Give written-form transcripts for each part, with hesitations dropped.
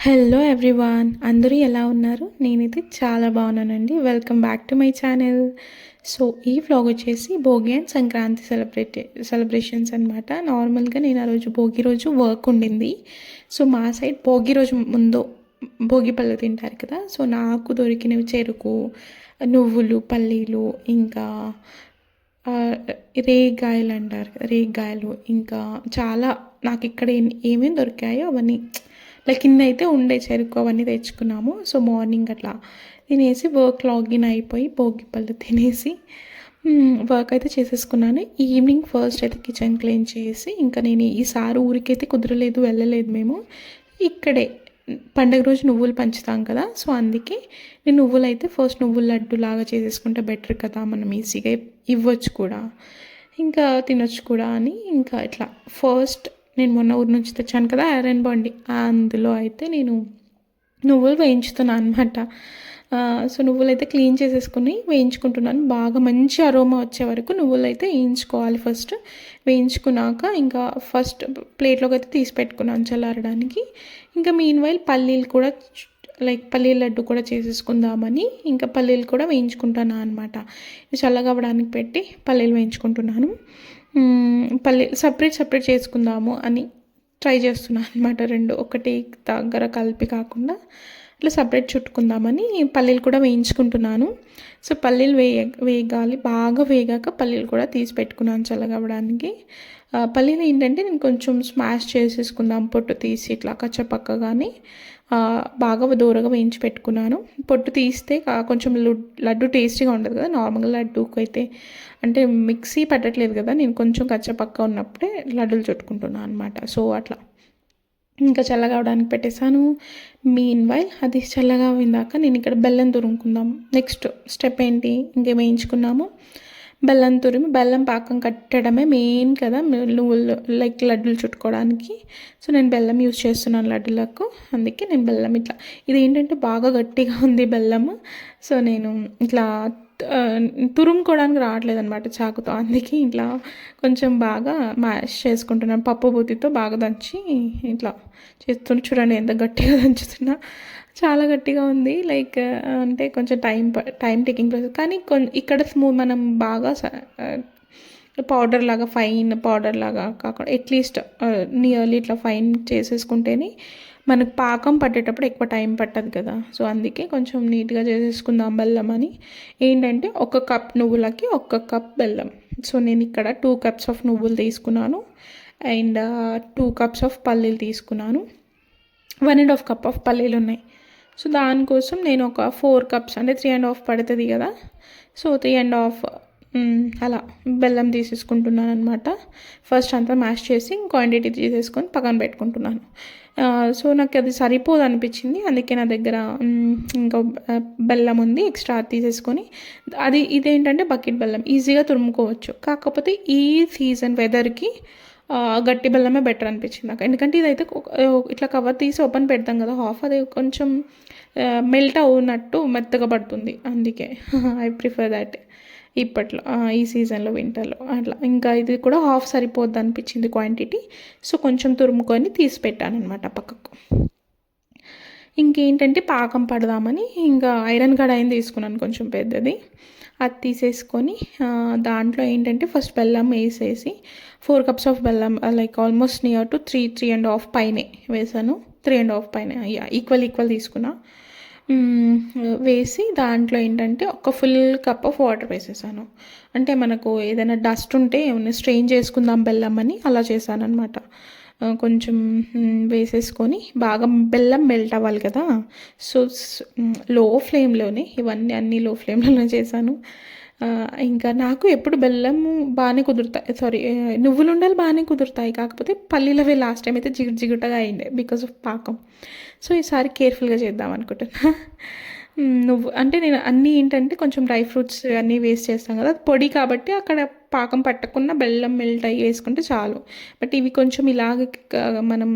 Hello everyone, అందరూ ఎలా ఉన్నారు? నేనైతే చాలా బాగున్నానండి. Welcome back to my channel. So ఈ వ్లాగ్ వచ్చేసి భోగి అండ్ సంక్రాంతి సెలబ్రేషన్స్ అనమాట. నార్మల్గా నేను ఆ రోజు భోగి రోజు వర్క్ ఉండింది. సో మా సైడ్ భోగి రోజు ముందు భోగి పళ్ళు తింటారు కదా. సో నాకు దొరికినవి చెరుకు, నువ్వులు, పల్లీలు, ఇంకా రేగాయలు అంటారు కదా, రేగాయలు, ఇంకా చాలా నాకు ఇక్కడ ఏమేమి దొరికాయో అవన్నీ లైక్ కింద అయితే ఉండే చెరుకు అవన్నీ తెచ్చుకున్నాము. సో మార్నింగ్ అట్లా తినేసి వర్క్ లాగిన్ అయిపోయి భోగి పళ్ళు తినేసి వర్క్ అయితే చేసేసుకున్నాను. ఈవినింగ్ ఫస్ట్ అయితే కిచెన్ క్లీన్ చేసి, ఇంకా నేను ఈసారి ఊరికైతే కుదరలేదు, వెళ్ళలేదు మేము. ఇక్కడే పండగ రోజు నువ్వులు పంచుతాం కదా, సో అందుకే నేను నువ్వులు అయితే ఫస్ట్ నువ్వుల లడ్డు లాగా చేసేసుకుంటే బెటర్ కదా, మనం ఈజీగా ఇవ్వచ్చు కూడా, ఇంకా తినొచ్చు కూడా అని. ఇంకా ఇట్లా ఫస్ట్ నేను మొన్న ఊరి నుంచి తెచ్చాను కదా ఐరన్ బండి, అందులో అయితే నేను నువ్వులు వేయించుతున్నాను అనమాట. సో నువ్వులు అయితే క్లీన్ చేసేసుకుని వేయించుకుంటున్నాను. బాగా మంచి అరోమా వచ్చే వరకు నువ్వులు అయితే వేయించుకోవాలి. ఫస్ట్ వేయించుకున్నాక ఇంకా ఫస్ట్ ప్లేట్లోకి అయితే తీసి పెట్టుకున్నాను చల్లారడానికి. ఇంకా మీన్ వైల్ పల్లీలు కూడా లైక్ పల్లీల లడ్డు కూడా చేసేసుకుందామని ఇంకా పల్లీలు కూడా వేయించుకుంటాను అనమాట. చల్లగా అవ్వడానికి పెట్టి పల్లీలు వేయించుకుంటున్నాను. పల్లీలు సపరేట్ చేసుకుందాము అని ట్రై చేస్తున్నాను అనమాట. రెండు ఒకటి దగ్గర కలిపి కాకుండా అట్లా సపరేట్ చుట్టుకుందామని పల్లీలు కూడా వేయించుకుంటున్నాను. సో పల్లీలు వేగాలి, బాగా వేగాక పల్లీలు కూడా తీసి పెట్టుకున్నాను చల్లగవ్వడానికి. పల్లీలు ఏంటంటే నేను కొంచెం స్మాష్ చేసేసుకుందాం, పొట్టు తీసి ఇట్లా కచ్చపక్కగానే బాగా దూరగా వేయించి పెట్టుకున్నాను. పొట్టు తీస్తే కొంచెం లడ్డు టేస్టీగా ఉండదు కదా. నార్మల్గా లడ్డూకి అయితే అంటే మిక్సీ పట్టట్లేదు కదా, నేను కొంచెం కచ్చపక్క ఉన్నప్పుడే లడ్డూలు చుట్టుకుంటున్నాను అనమాట. సో అట్లా ఇంకా చల్లగా అవడానికి పెట్టేశాను. మీన్ వైల్ అది చల్లగా అయిందాక నేను ఇక్కడ బెల్లం తురుముకుందాం. నెక్స్ట్ స్టెప్ ఏంటి, ఇంకేం వేయించుకున్నాము, బెల్లం తురిమి బెల్లం పాకం కట్టడమే మెయిన్ కదా నువ్వులు లైక్ లడ్డూలు చుట్టుకోవడానికి. సో నేను బెల్లం యూజ్ చేస్తున్నాను లడ్డులకు, అందుకే నేను బెల్లం ఇట్లా, ఇది ఏంటంటే బాగా గట్టిగా ఉంది బెల్లము. సో నేను ఇట్లా తురుముకోవడానికి రావట్లేదు అనమాట చాకుతో, అందుకే ఇట్లా కొంచెం బాగా మ్యాష్ చేసుకుంటున్నాను. పప్పు బూతితో బాగా దంచి ఇట్లా చేస్తున్నా. చూడండి ఎంత గట్టిగా దంచుతున్నా, చాలా గట్టిగా ఉంది. లైక్ అంటే కొంచెం టైం టేకింగ్ ప్రాసెస్, కానీ ఇక్కడ మనం బాగా పౌడర్ లాగా ఫైన్ పౌడర్ లాగా కాకుండా అట్లీస్ట్ నియర్లీ ఇట్లా ఫైన్ చేసేసుకుంటేనే మనకు పాకం పట్టేటప్పుడు ఎక్కువ టైం పట్టదు కదా. సో అందుకే కొంచెం నీట్గా చేసేసుకుందాం బెల్లం అని. ఏంటంటే 1 కప్ నువ్వులకి 1 కప్ బెల్లం. సో నేను ఇక్కడ 2 కప్స్ ఆఫ్ నువ్వులు తీసుకున్నాను అండ్ 2 కప్స్ ఆఫ్ పల్లీలు తీసుకున్నాను. 1.5 కప్ ఆఫ్ పల్లీలు ఉన్నాయి. సో దానికోసం నేను ఒక 4 కప్స్ అంటే 3.5 పడుతుంది కదా. సో 3.5 అలా బెల్లం తీసేసుకుంటున్నాను అనమాట. ఫస్ట్ అంతా మ్యాష్ చేసి క్వాంటిటీ తీసేసుకొని పక్కన పెట్టుకుంటున్నాను. సో నాకు అది సరిపోదు అనిపించింది, అందుకే నా దగ్గర ఇంకా బెల్లం ఉంది ఎక్స్ట్రా తీసేసుకొని, ఇదేంటంటే బకెట్ బెల్లం ఈజీగా తురుముకోవచ్చు. కాకపోతే ఈ సీజన్ వెదర్కి గట్టి బెల్లమే బెటర్ అనిపించింది నాకు. ఎందుకంటే ఇదైతే ఇట్లా కవర్ తీసి ఓపెన్ పెడతాం కదా హాఫ్, అది కొంచెం మెల్ట్ అవునట్టు మెత్తగా పడుతుంది, అందుకే ఐ ప్రిఫర్ దాట్ ఇప్పట్లో ఈ సీజన్లో వింటర్లో అట్లా. ఇంకా ఇది కూడా హాఫ్ సరిపోద్ది అనిపించింది క్వాంటిటీ. సో కొంచెం తురుముకొని తీసి పెట్టాను అనమాట పక్కకు. ఇంకేంటంటే పాకం పడదామని ఇంకా ఐరన్ కడాయిని తీసుకున్నాను కొంచెం పెద్దది, అది తీసేసుకొని దాంట్లో ఏంటంటే ఫస్ట్ బెల్లం వేసేసి 4 కప్స్ ఆఫ్ బెల్లం లైక్ ఆల్మోస్ట్ నియర్ టు 3.5 పైనే వేసాను. 3.5 పైన ఈక్వల్ తీసుకున్నా. వేసి దాంట్లో ఏంటంటే ఒక ఫుల్ కప్ ఆఫ్ వాటర్ వేసేసాను. అంటే మనకు ఏదైనా డస్ట్ ఉంటే ఏమైనా స్ట్రెయిన్ చేసుకుందాం బెల్లం అని అలా చేశాను అనమాట. కొంచెం వేసేసుకొని బాగా బెల్లం మెల్ట్ అవ్వాలి కదా. సో లో ఫ్లేమ్లోనే ఇవన్నీ అన్నీ లో ఫ్లేమ్లోనే చేశాను. ఇంకా నాకు ఎప్పుడు బెల్లము బాగానే కుదురుతాయి, సారీ నువ్వులుండలు బాగానే కుదురుతాయి, కాకపోతే పల్లీలవి లాస్ట్ టైం అయితే జిగుటగా అయిండే బికాస్ ఆఫ్ పాకం. సో ఈసారి కేర్ఫుల్గా చేద్దాం అనుకుంటున్నా. నువ్వు అంటే నేను అన్నీ ఏంటంటే కొంచెం డ్రై ఫ్రూట్స్ అన్నీ వేస్ట్ చేస్తాం కదా, పొడి కాబట్టి అక్కడ పాకం పట్టకుండా బెల్లం మెల్ట్ అయ్యి వేసుకుంటే చాలు. బట్ ఇవి కొంచెం మనం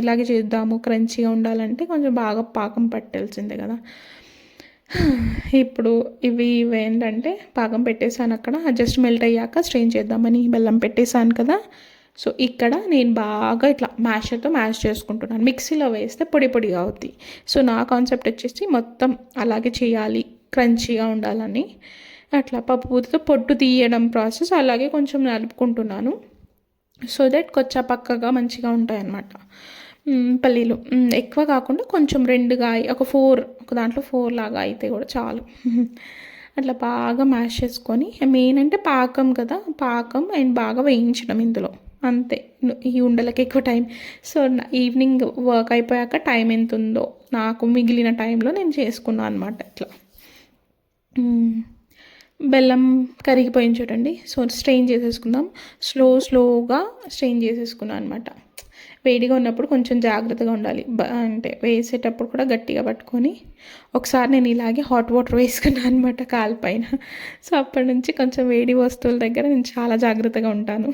ఇలాగే చేద్దాము క్రంచీగా ఉండాలంటే కొంచెం బాగా పాకం పట్టాల్సిందే కదా. ఇప్పుడు ఇవి ఏంటంటే పాకం పెట్టేసాను అక్కడ, జస్ట్ మెల్ట్ అయ్యాక స్ట్రెయిన్ చేద్దామని బెల్లం పెట్టేసాను కదా. సో ఇక్కడ నేను బాగా ఇట్లా మ్యాషర్తో మ్యాష్ చేసుకుంటున్నాను. మిక్సీలో వేస్తే పొడి పొడిగా అవుద్ది. సో నా కాన్సెప్ట్ వచ్చేసి మొత్తం అలాగే చేయాలి, క్రంచీగా ఉండాలని. అట్లా పప్పు పూతతో పొట్టు తీయడం ప్రాసెస్ అలాగే కొంచెం నలుపుకుంటున్నాను. సో దట్ కొచ్చా పక్కగా మంచిగా ఉంటాయన్నమాట పల్లీలు. ఎక్కువ కాకుండా కొంచెం రెండుగా ఒక దాంట్లో 4 లాగా అయితే కూడా చాలు. అట్లా బాగా మ్యాష్ చేసుకొని, మెయిన్ అంటే పాకం కదా, పాకం అండ్ బాగా వేయించడం ఇందులో అంతే. ఈ ఉండలకి ఎక్కువ టైం. సో ఈవినింగ్ వర్క్ అయిపోయాక టైం ఎంత ఉందో నాకు మిగిలిన టైంలో నేను చేసుకున్నాను అనమాట ఇట్లా. బెల్లం కరిగిపోయింది చూడండి. సో స్ట్రెయిన్ చేసేసుకుందాం. స్లోగా స్ట్రెయిన్ చేసేసుకున్నాను అనమాట. వేడిగా ఉన్నప్పుడు కొంచెం జాగ్రత్తగా ఉండాలి. అంటే వేసేటప్పుడు కూడా గట్టిగా పట్టుకొని. ఒకసారి నేను ఇలాగే హాట్ వాటర్ వేసుకున్నాను అనమాట కాలిపైన. సో అప్పటి నుంచి కొంచెం వేడి వస్తువుల దగ్గర నేను చాలా జాగ్రత్తగా ఉంటాను.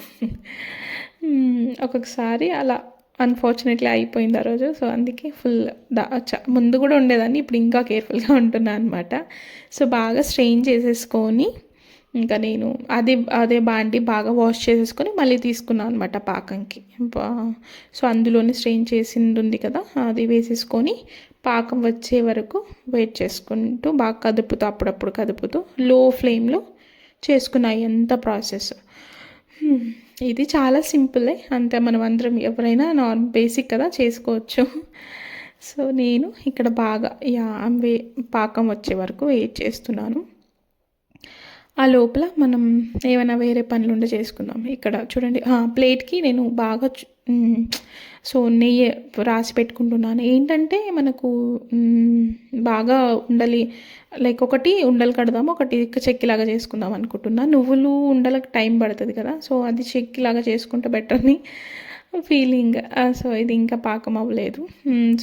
ఒక్కొక్కసారి అలా అన్ఫార్చునేట్లీ అయిపోయింది ఆ రోజు. సో అందుకే ఫుల్ ముందు కూడా ఉండేదాన్ని, ఇప్పుడు ఇంకా కేర్ఫుల్గా ఉంటున్నాను అనమాట. సో బాగా స్ట్రెయిన్ చేసేసుకొని ఇంకా నేను అదే బాండి బాగా వాష్ చేసేసుకొని మళ్ళీ తీసుకున్నాను అనమాట పాకంకి. సో అందులోనే స్ట్రెయిన్ చేసింది ఉంది కదా, అది వేసేసుకొని పాకం వచ్చే వరకు వెయిట్ చేసుకుంటూ బాగా కదుపుతూ అప్పుడప్పుడు కదుపుతూ లో ఫ్లేమ్లో చేసుకున్నాయి ఎంత ప్రాసెస్. ఇది చాలా సింపులే అంతే. మనం అందరం ఎవరైనా బేసిక్ కదా చేసుకోవచ్చు. సో నేను ఇక్కడ బాగా పాకం వచ్చే వరకు వెయిట్ చేస్తున్నాను. ఆ లోపల మనం ఏమైనా వేరే పనులు ఉంటే చేసుకుందాం. ఇక్కడ చూడండి ప్లేట్కి నేను బాగా సో నెయ్యి రాసి పెట్టుకుంటున్నాను. ఏంటంటే మనకు బాగా లైక్ ఒకటి ఉండలు కడదాము, ఒకటి చెక్కిలాగా చేసుకుందాం అనుకుంటున్నా. నువ్వులు ఉండలకు టైం పడుతుంది కదా, సో అది చెక్కిలాగా చేసుకుంటే బెటర్ అని ఫీలింగ్. సో ఇది ఇంకా పాకం అవ్వలేదు.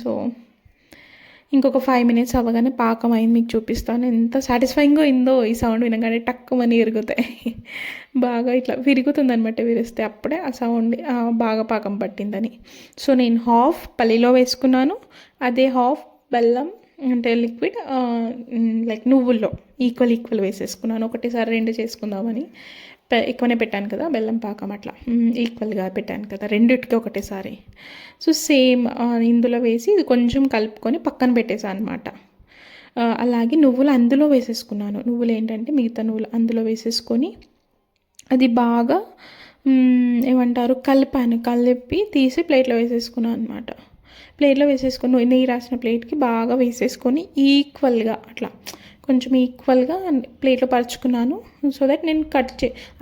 సో ఇంకొక 5 minutes అవ్వగానే పాకం అయింది, మీకు చూపిస్తాను. ఎంత సాటిస్ఫైయింగ్గా అయిందో ఈ సౌండ్ వినగానే టక్కుమని విరుగుతాయి. బాగా ఇట్లా విరుగుతుంది అనమాట. విరిస్తే అప్పుడే ఆ సౌండ్ బాగా పాకం పట్టిందని. సో నేను హాఫ్ పల్లీలో వేసుకున్నాను, అదే హాఫ్ బెల్లం అంటే లిక్విడ్ లైక్ నువ్వుల్లో ఈక్వల్ వేసేసుకున్నాను. ఒకటేసారి 2 చేసుకుందామని ఎక్కువనే పెట్టాను కదా బెల్లం పాకం, అట్లా ఈక్వల్గా పెట్టాను కదా రెండిటికి ఒకటేసారి. సో సేమ్ ఇందులో వేసి ఇది కొంచెం కలుపుకొని పక్కన పెట్టేసాను అనమాట. అలాగే నువ్వులు అందులో వేసేసుకున్నాను. నువ్వులు ఏంటంటే మిగతా నువ్వులు అందులో వేసేసుకొని అది బాగా ఏమంటారు కలిపి తీసి ప్లేట్లో వేసేసుకున్నాను అనమాట. ప్లేట్లో వేసేసుకొని నెయ్యి రాసిన ప్లేట్కి బాగా వేసేసుకొని ఈక్వల్గా అట్లా కొంచెం ఈక్వల్గా ప్లేట్లో పరుచుకున్నాను. సో దట్ నేను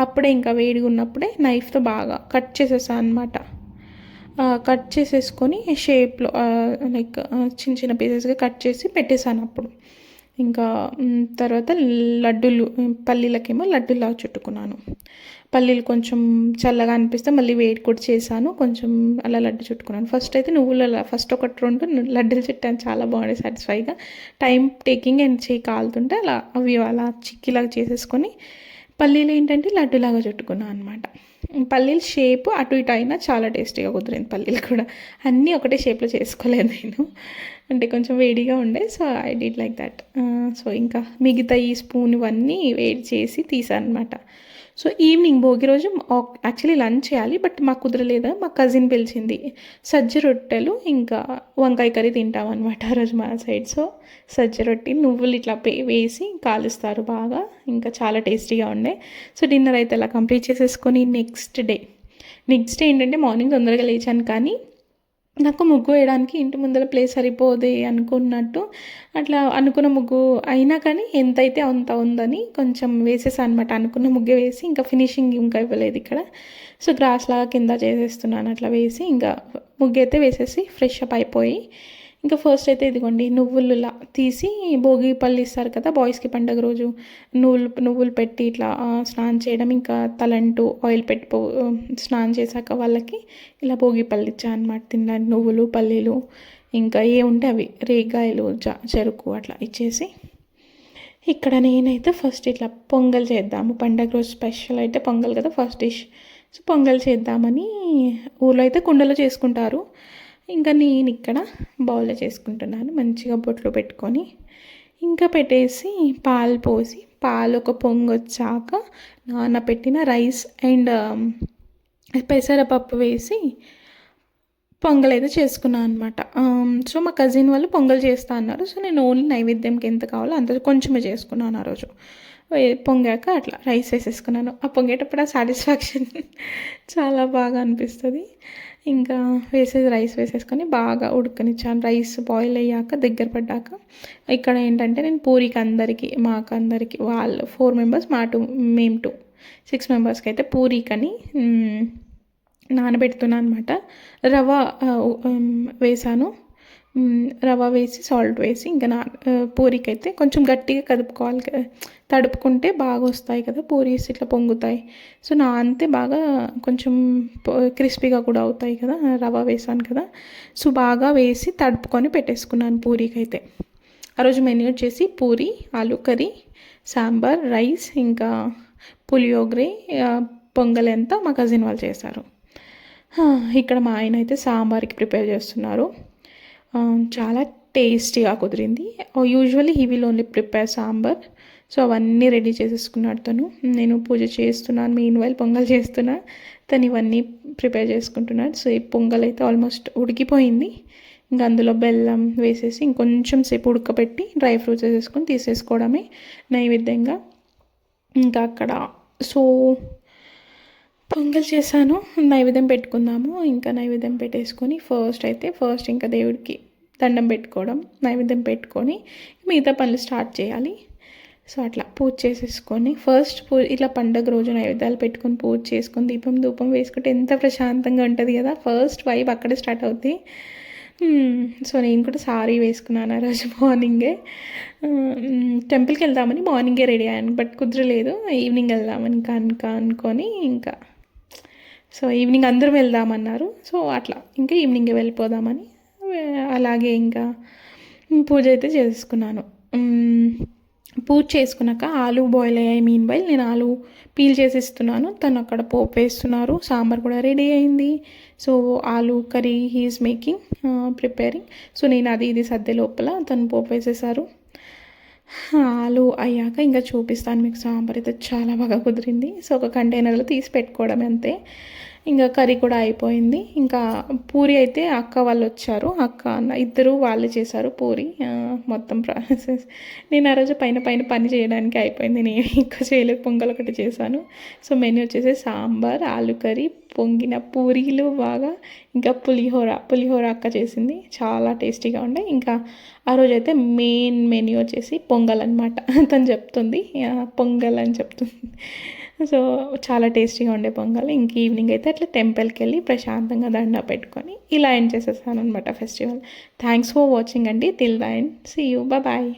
అప్పుడే ఇంకా వేడిగా ఉన్నప్పుడే నైఫ్తో బాగా కట్ చేసేసాను అనమాట. కట్ చేసేసుకొని షేప్లో లైక్ చిన్న పీసెస్గా కట్ చేసి పెట్టేశాను. అప్పుడు ఇంకా తర్వాత పల్లీలకేమో లడ్డూలా చుట్టుకున్నాను. పల్లీలు కొంచెం చల్లగా అనిపిస్తే మళ్ళీ వేడి కూడా చేశాను, కొంచెం అలా లడ్డు చుట్టుకున్నాను. ఫస్ట్ అయితే ఫస్ట్ 1-2 లడ్డూలు చుట్టాను, చాలా బాగుండే సాటిస్ఫైగా. టైం టేకింగ్ అండ్ చేయి కాలుతుంటే అలా చిక్కిలాగా చేసేసుకొని పల్లీలు ఏంటంటే లడ్డులాగా చుట్టుకున్నాను అనమాట. పల్లీల షేప్ అటు ఇటు అయినా చాలా టేస్టీగా కుదిరింది. పల్లీలు కూడా అన్నీ ఒకటే షేప్లో చేసుకోలేదు నేను, అంటే కొంచెం వేడిగా ఉండే. So I did like that. So ఇంకా మిగతా ఈ స్పూన్ ఇవన్నీ వేడి చేసి తీసాను అనమాట. సో ఈవినింగ్ భోగి రోజు యాక్చువల్లీ లంచ్ చేయాలి, బట్ మాకు కుదరలేదు. మా కజిన్ పిలిచింది. సజ్జ రొట్టెలు ఇంకా వంకాయ కర్రీ తింటాం అనమాట ఆ రోజు మా సైడ్. సో సజ్జ రొట్టె నువ్వులు ఇట్లా వేసి కాలుస్తారు బాగా, ఇంకా చాలా టేస్టీగా ఉండే. సో డిన్నర్ అయితే అలా కంప్లీట్ చేసేసుకొని నెక్స్ట్ డే ఏంటంటే మార్నింగ్ తొందరగా లేచాను, కానీ నాకు ముగ్గు వేయడానికి ఇంటి ముందర ప్లేస్ సరిపోదే అనుకున్నట్టు అట్లా అనుకున్న ముగ్గు అయినా కానీ ఎంతైతే అంత ఉందని కొంచెం వేసేసాను అనమాట. అనుకున్న ముగ్గు వేసి ఇంకా ఫినిషింగ్ ఇంకా ఇవ్వలేదు ఇక్కడ. సో గ్రాస్ లాగా కింద చేసేస్తున్నాను. అట్లా వేసి ఇంకా ముగ్గు అయితే వేసేసి ఫ్రెష్ అప్ అయిపోయి ఇంకా ఫస్ట్ అయితే ఇదిగోండి నువ్వులులా తీసి భోగి పళ్ళు ఇస్తారు కదా బాయ్స్కి పండుగ రోజు, నువ్వులు పెట్టి ఇట్లా స్నానం చేయడం, ఇంకా తలంటూ ఆయిల్ పెట్టి స్నానం చేశాక వాళ్ళకి ఇలా భోగి పళ్ళు ఇచ్చాను అనమాట తినడానికి. నువ్వులు పల్లీలు ఇంకా ఏ ఉంటే అవి రేగాయలు చెరుకు అట్లా ఇచ్చేసి ఇక్కడ నేనైతే ఫస్ట్ ఇట్లా పొంగల్ చేద్దాము, పండగ రోజు స్పెషల్ అయితే పొంగల్ కదా ఫస్ట్ డిష్. సో పొంగల్ చేద్దామని ఊళ్ళో అయితే కుండలో చేసుకుంటారు, ఇంకా నేను ఇక్కడ బౌల్లో చేసుకుంటున్నాను. మంచిగా బొట్లు పెట్టుకొని ఇంకా పెట్టేసి పాలు పోసి పాలు ఒక పొంగు వచ్చాక నానబెట్టిన రైస్ అండ్ పెసరపప్పు వేసి పొంగల్ అయితే చేసుకున్నాను అనమాట. సో మా కజిన్ వాళ్ళు పొంగల్ చేస్తా అన్నారు. సో నేను ఓన్లీ నైవేద్యంకి ఎంత కావాలో అంత కొంచెమే చేసుకున్నాను ఆ రోజు. పొంగాక అట్లా రైస్ వేసేసుకున్నాను. ఆ పొంగేటప్పుడు ఆ సాటిస్ఫాక్షన్ చాలా బాగా అనిపిస్తుంది. ఇంకా రైస్ వేసేసుకొని బాగా ఉడకనిచ్చాను. రైస్ బాయిల్ అయ్యాక దగ్గర పడ్డాక ఇక్కడ ఏంటంటే నేను పూరికి అందరికీ మాకు అందరికీ వాళ్ళు 4 మెంబర్స్ మేము 2 6 మెంబర్స్కి అయితే పూరీకని నానబెడుతున్నాను అనమాట. రవ వేసాను. రవ వేసి సాల్ట్ వేసి ఇంకా పూరీకైతే కొంచెం గట్టిగా కదుపుకోవాలి, తడుపుకుంటే బాగా వస్తాయి కదా పూరీస్, ఇట్లా పొంగుతాయి. సో అంతే బాగా కొంచెం క్రిస్పీగా కూడా అవుతాయి కదా, రవ వేసాను కదా. సో బాగా వేసి తడుపుకొని పెట్టేసుకున్నాను పూరీకైతే. ఆ రోజు మెన్యూ వచ్చేసి పూరి, ఆలూ కర్రీ, సాంబార్, రైస్, ఇంకా పులియోగరే, పొంగల్ ఎంత మా కజిన్ వాళ్ళు చేశారు. ఇక్కడ మా ఆయన అయితే సాంబార్కి ప్రిపేర్ చేస్తున్నారు. చాలా టేస్టీగా కుదిరింది. Usually he will only prepare sambar. So అవన్నీ రెడీ చేసేసుకున్నాడు తను. నేను పూజ చేస్తున్నాను, మెయిన్ వైల్ పొంగల్ చేస్తున్నా, తను ఇవన్నీ ప్రిపేర్ చేసుకుంటున్నాడు. సో ఈ పొంగల్ అయితే ఆల్మోస్ట్ ఉడికిపోయింది. ఇంకా అందులో బెల్లం వేసేసి ఇంకొంచెం సేపు ఉడకబెట్టి డ్రై ఫ్రూట్స్ వేసేసుకొని తీసేసుకోవడమే నైవేద్యంగా. ఇంకా అక్కడ సో పొంగల్ చేశాను, నైవేద్యం పెట్టుకుందాము. ఇంకా నైవేద్యం పెట్టేసుకొని ఫస్ట్ ఇంకా దేవుడికి దండం పెట్టుకోవడం, నైవేద్యం పెట్టుకొని మిగతా పనులు స్టార్ట్ చేయాలి. సో అట్లా పూజ చేసేసుకొని ఇట్లా పండగ రోజు నైవేద్యాలు పెట్టుకొని పూజ చేసుకొని ధూపం వేసుకుంటే ఎంత ప్రశాంతంగా ఉంటుంది కదా. ఫస్ట్ వైబ్ అక్కడే స్టార్ట్ అవుతుంది. సో నేను కూడా సారీ వేసుకున్నాను ఆ రోజు మార్నింగే. టెంపుల్కి వెళ్దామని మార్నింగే రెడీ అయ్యాను, బట్ కుదరలేదు. ఈవినింగ్ వెళ్దామని అనుకొని ఇంకా సో ఈవినింగ్ అందరం వెళ్దామన్నారు. సో అట్లా ఇంకా ఈవినింగే వెళ్ళిపోదామని అలాగే ఇంకా పూజ అయితే చేసుకున్నాను. పూజ చేసుకున్నాక ఆలు బాయిల్ అయ్యాయి. నేను ఆలు పీల్ చేసి ఇస్తున్నాను, తను అక్కడ పోపు వేస్తున్నారు. సాంబార్ కూడా రెడీ అయింది. So aloo curry he's making preparing. So నేను ఇది సర్దే లోపల తను పోపు వేసేసారు. ఆలు అయ్యాక ఇంకా చూపిస్తాను మీకు. సాంబార్ అయితే చాలా బాగా కుదిరింది. సో ఒక కంటైనర్లో తీసి పెట్టుకోవడం అంతే. ఇంకా కర్రీ కూడా అయిపోయింది. ఇంకా పూరి అయితే అక్క వాళ్ళు వచ్చారు, అక్క అన్న ఇద్దరు వాళ్ళు చేశారు పూరి. మొత్తం ప్రాసెస్ నేను ఆ రోజు పైన పని చేయడానికి అయిపోయింది, నేను ఎక్కువ చేయలేదు. పొంగల్ ఒకటి చేశాను. సో మెనూ వచ్చేసి సాంబార్, ఆలు కర్రీ, పొంగిన పూరీలు బాగా, ఇంకా పులిహోర అక్క చేసింది, చాలా టేస్టీగా ఉండే. ఇంకా ఆ రోజు అయితే మెయిన్ మెన్యూ వచ్చేసి పొంగల్ అనమాట. తను చెప్తుంది పొంగల్ అని చెప్తుంది. సో చాలా టేస్టీగా ఉండే పొంగల్. ఇంక ఈవినింగ్ అయితే అట్లా టెంపుల్కి వెళ్ళి ప్రశాంతంగా దండ పెట్టుకొని ఇలా ఎండ్ చేసేసాను అనమాట ఫెస్టివల్. థ్యాంక్స్ ఫర్ వాచింగ్ అండి. Till then see you, bye.